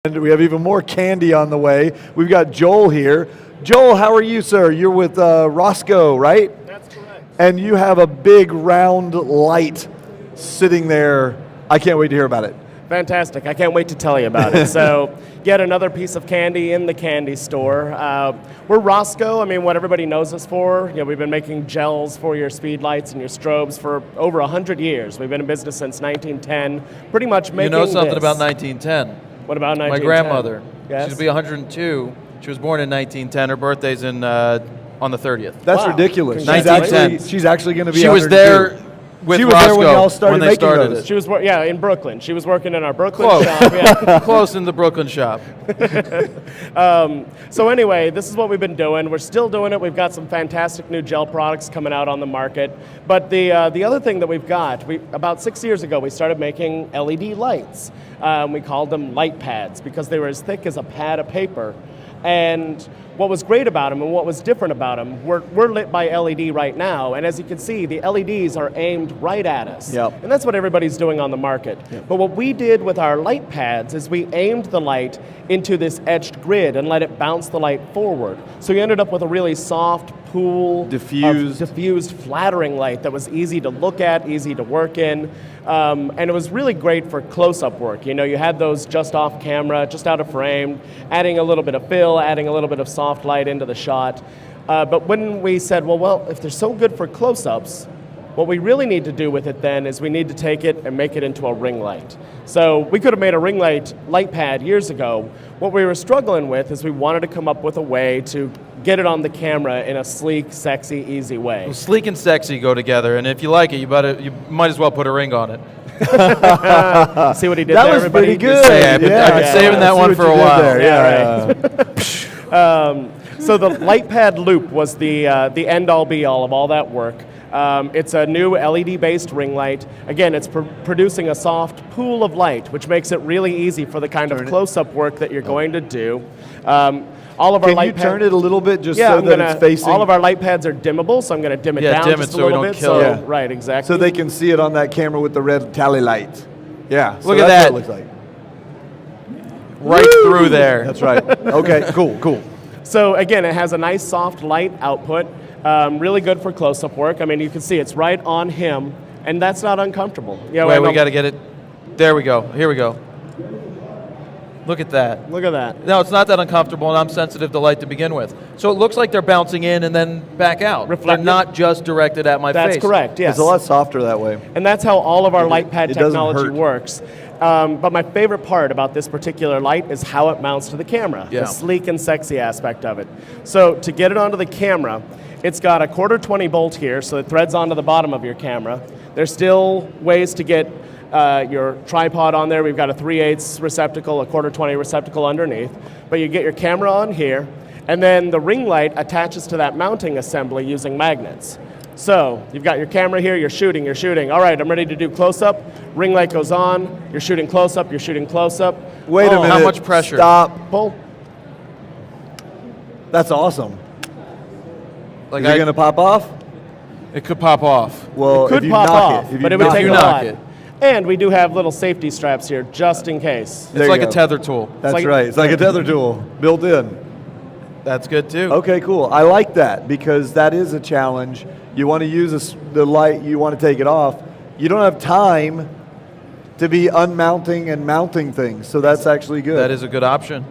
And we have even more candy on the way. We've got Joel here. Joel, how are you, sir? You're with Rosco, right? That's correct. And you have a big round light sitting there. I can't wait to hear about it. Fantastic. I can't wait to tell you about it. So, yet another piece of candy in the candy store. We're Rosco. I mean, what everybody knows us for. You know, we've been making gels for your speed lights and your strobes for over 100 years. We've been in business since 1910. Pretty much making You know something this. about 1910? What about 1910? My grandmother. Yes? She's be 102. She was born in 1910. Her birthday's on the 30th. That's Wow. ridiculous. Congratulations. She's actually going to be She was 102. there with She was Rosco there when y'all started they making started those. it. She was, in Brooklyn. She was working in our Brooklyn Close. shop. Yeah. Close in the Brooklyn shop. So anyway, this is what we've been doing. We're still doing it. We've got some fantastic new gel products coming out on the market. But the other thing that we've got, about 6 years ago, we started making LED lights. We called them Litepads because they were as thick as a pad of paper. And what was great about them and what was different about them, we're lit by LED right now, and as you can see, the LEDs are aimed right at us. Yep. And that's what everybody's doing on the market. Yep. But what we did with our light pads is we aimed the light into this etched grid and let it bounce the light forward. So you ended up with a really soft pool, diffused, flattering light that was easy to look at, easy to work in. And it was really great for close-up work. You know, you had those just off camera, just out of frame, adding a little bit of fill, adding a little bit of soft light into the shot. But when we said, well, if they're so good for close-ups, what we really need to do with it then is we need to take it and make it into a ring light. So we could have made a ring light pad years ago. What we were struggling with is we wanted to come up with a way to get it on the camera in a sleek, sexy, easy way. Well, sleek and sexy go together, and if you like it, you might as well put a ring on it. See what he did That there, was everybody? pretty good. I've been saving that one for a while. Yeah. So the Litepad Loop was the end-all, be-all of all that work. It's a new LED-based ring light. Again, it's producing a soft pool of light, which makes it really easy for the kind of close-up work that you're going to do. All of our Can light you pads, turn it a little bit just so that it's facing? all of our light pads are dimmable, so I'm going to dim it down dim just it a so we little don't bit. kill it. Right, exactly. So they can see it on that camera with the red tally light. Yeah. So Look at that's that. what it looks like. Right through there. That's right. Okay, cool. So again, it has a nice soft light output, really good for close-up work. I mean, you can see it's right on him, and that's not uncomfortable. You know, Wait, we got to get it. There we go. Here we go. Look at that. Look at that. No, it's not that uncomfortable, and I'm sensitive to light to begin with. So it looks like they're bouncing in and then back out. Reflective. They're not just directed at my face. That's correct, yes. It's a lot softer that way. And that's how all of our light pad it doesn't technology hurt. works. But my favorite part about this particular light is how it mounts to the camera, Yeah. the sleek and sexy aspect of it. So to get it onto the camera, it's got a 1/4 bolt here, so it threads onto the bottom of your camera. There's still ways to get your tripod on there. We've got a 3/8 receptacle, a 1/4 receptacle underneath. But you get your camera on here, and then the ring light attaches to that mounting assembly using magnets. So you've got your camera here, you're shooting. All right, I'm ready to do close-up. Ring light goes on, you're shooting close-up. Wait a minute. How much pressure? Stop. Pull. That's awesome. Like Is it going to pop off? It could pop off. Well, Could if you pop knock off, it. If but you it would knock take you a knock lot. it. And we do have little safety straps here, just in case. There It's you like go. a tether tool. That's like- right. It's like a tether tool built in. That's good too. Okay, cool. I like that because that is a challenge. You want to use the light, you want to take it off. You don't have time to be unmounting and mounting things, so that's actually good. That is a good option.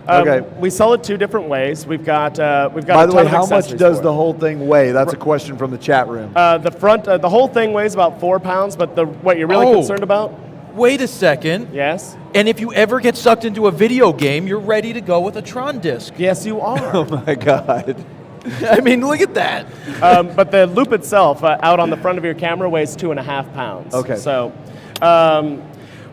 Okay. We sell it 2 different ways. We've got By a the ton way, of how much accessories does for the it. whole thing weigh? That's a question from the chat room. The whole thing weighs about 4 pounds, but what you're really Oh. concerned about? Wait a second. Yes. And if you ever get sucked into a video game, you're ready to go with a Tron disc. Yes, you are. Oh my God. I mean, look at that. But the loop itself, out on the front of your camera, weighs 2.5 pounds. Okay. So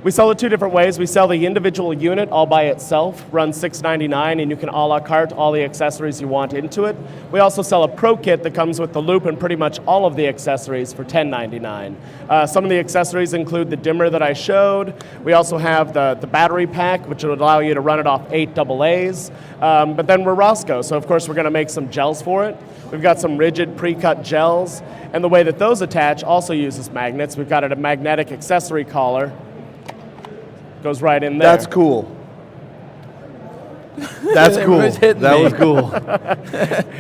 we sell it 2 different ways. We sell the individual unit all by itself, runs $6.99, and you can a la carte all the accessories you want into it. We also sell a pro kit that comes with the loop and pretty much all of the accessories for $10.99. Some of the accessories include the dimmer that I showed. We also have the battery pack, which would allow you to run it off 8 AA's. But then we're Rosco, so of course we're going to make some gels for it. We've got some rigid pre-cut gels, and the way that those attach also uses magnets. We've got a magnetic accessory collar. Goes right in there. That's cool. That's cool. Everybody's hitting That me. was cool.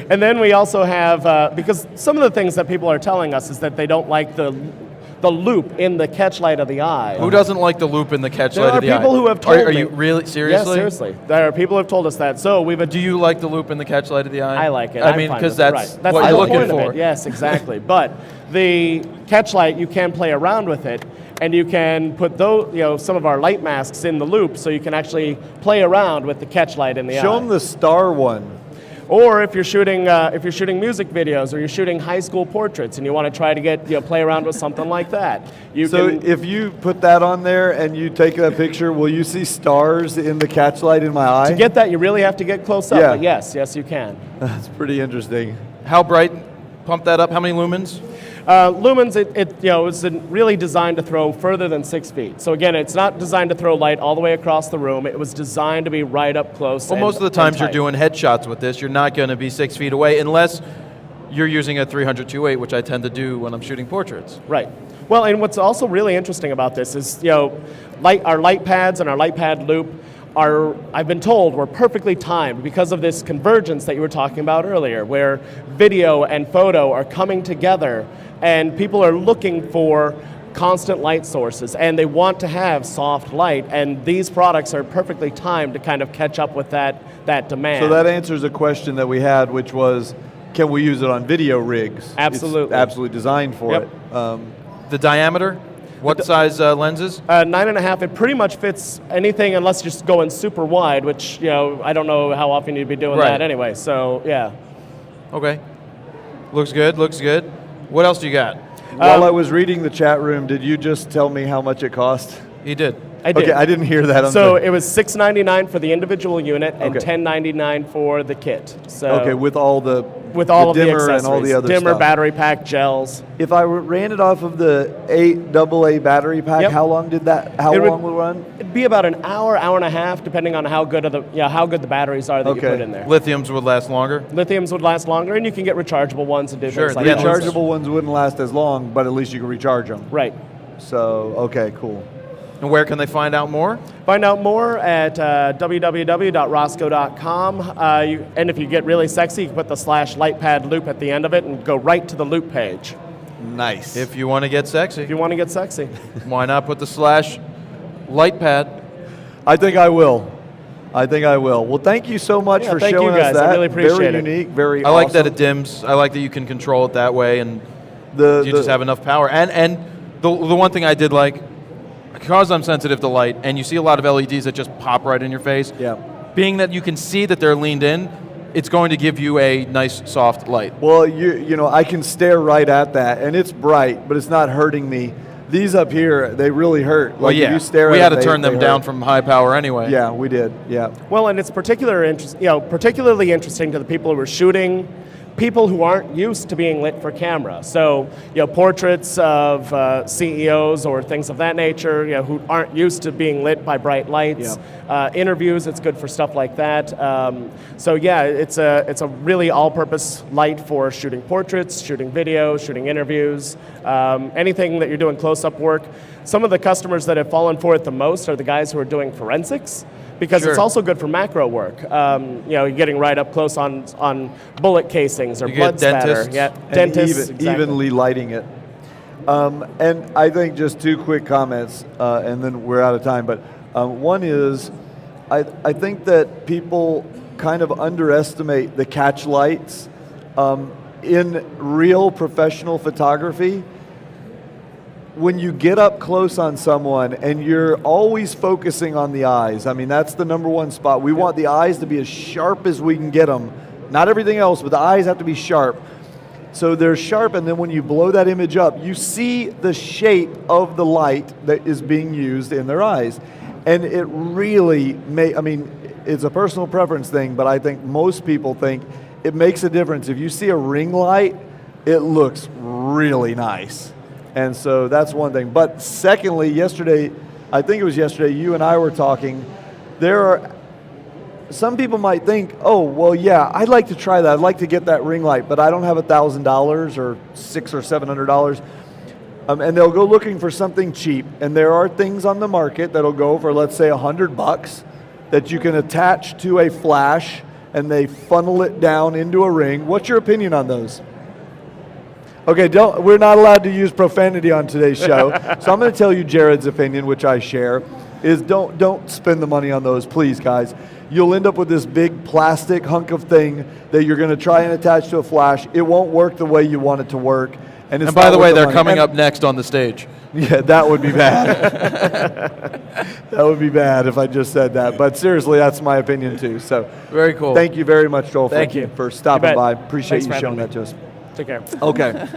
And then we also have, because some of the things that people are telling us is that they don't like the loop in the catch light of the eye. Who doesn't like the loop in the catch There light are of the eye? people who have told Are me. you really Yes, seriously? seriously. There are people who have told us that. So Do you like the loop in the catch light of the eye? I like it. I I'm mean, fine because with it. that's Right. That's what the you're whole looking point for. of it. Yes, exactly. But the catch light, you can play around with it, and you can put those, some of our light masks in the loop, so you can actually play around with the catch light in the eye. Show them the star one. Or if you're shooting music videos, or you're shooting high school portraits, and you want to try to play around with something like that, So if you put that on there and you take that picture, will you see stars in the catch light in my eye? to get that, you really have to get close up. Yeah. But yes, you can. That's pretty interesting. How bright? Pump that up. How many lumens? Lumens, it's really designed to throw further than 6 feet. So again, it's not designed to throw light all the way across the room. It was designed to be right up close. Well, most of the times you're doing headshots with this, you're not going to be 6 feet away unless you're using a 300-2.8, which I tend to do when I'm shooting portraits. Right. Well, and what's also really interesting about this is, our light pads and our light pad loop I've been told, were perfectly timed because of this convergence that you were talking about earlier, where video and photo are coming together, and people are looking for constant light sources, and they want to have soft light, and these products are perfectly timed to kind of catch up with that demand. So that answers a question that we had, which was, can we use it on video rigs? Absolutely. It's absolutely designed for Yep. it. The diameter? What size lenses? 9.5, it pretty much fits anything unless you're just going super wide, which, I don't know how often you'd be doing Right. that anyway, so yeah. Okay. Looks good, looks good. What else do you got? While I was reading the chat room, did you just tell me how much it cost? He did. I did. Okay, I didn't hear that. I'm So sorry. it was $6.99 for the individual unit and Okay. $10.99 for the kit. So Okay, with all the all of the dimmer accessories, and all the other dimmer, stuff. battery pack, gels. If I ran it off of the 8 AA battery pack, Yep. how long did that? How It would- long will it run? It'd be about an hour, hour and a half, depending on how good the batteries are that you Okay. put in there. Lithiums would last longer. Lithiums would last longer, and you can get rechargeable ones and do Sure, things like yeah, that. Rechargeable ones wouldn't last as long, but at least you can recharge them. Right. So, okay, cool. And where can they find out more? Find out more at www.rosco.com. And if you get really sexy, you can put the /lightpad loop at the end of it and go right to the loop page Nice. If you want to get sexy, if you want to get sexy. why not put the /lightpad? I think I will. Well, thank you so much Yeah, for thank you showing guys. us I that. really appreciate very it. unique, very I like that awesome. it dims. I like that you can control it that way, and The- you just have enough power. And the one thing I did like, because I'm sensitive to light, and you see a lot of LEDs that just pop right in your face, Yeah. being that you can see that they're leaned in, it's going to give you a nice soft light. Well, I can stare right at that, and it's bright, but it's not hurting me. These up here, they really hurt. Well, Like, if yeah, you stare we at had them, to turn they them down hurt. from high power anyway. Yeah, we did. Yeah. Well, and it's particularly interesting to the people who are shooting people who aren't used to being lit for camera. So, portraits of CEOs or things of that nature, who aren't used to being lit by bright lights. Interviews, it's good for stuff like that. So yeah, it's a really all-purpose light for shooting portraits, shooting video, shooting interviews, anything that you're doing close-up work. Some of the customers that have fallen for it the most are the guys who are doing forensics, because it's Sure. also good for macro work. You're getting right up close on bullet casings or You blood get spatter. dentists. Yeah, And dentists. even, exactly. evenly lighting it. And I think just 2 quick comments, and then we're out of time. But one is, I think that people kind of underestimate the catch lights in real professional photography. When you get up close on someone and you're always focusing on the eyes, I mean, that's the number one spot. We want the eyes to be as sharp as we can get them. Not everything else, but the eyes have to be sharp. So they're sharp, and then when you blow that image up, you see the shape of the light that is being used in their eyes. And it really it's a personal preference thing, but I think most people think it makes a difference. If you see a ring light, it looks really nice. And so that's one thing. But secondly, I think it was yesterday, you and I were talking, some people might think, oh, well, yeah, I'd like to try that. I'd like to get that ring light, but I don't have $1,000 or $600 or $700. And they'll go looking for something cheap. And there are things on the market that'll go for, let's say, $100. that you can attach to a flash and they funnel it down into a ring. What's your opinion on those? Okay, we're not allowed to use profanity on today's show, so I'm going to tell you Jared's opinion, which I share, is don't spend the money on those, please, guys. You'll end up with this big plastic hunk of thing that you're going to try and attach to a flash. It won't work the way you want it to work. And by the way, they're coming up next on the stage. Yeah, that would be bad. That would be bad if I just said that. But seriously, that's my opinion too. So very cool. Thank you very much, Joel, Thank you for stopping by. Appreciate you showing that to us. Take care. Okay.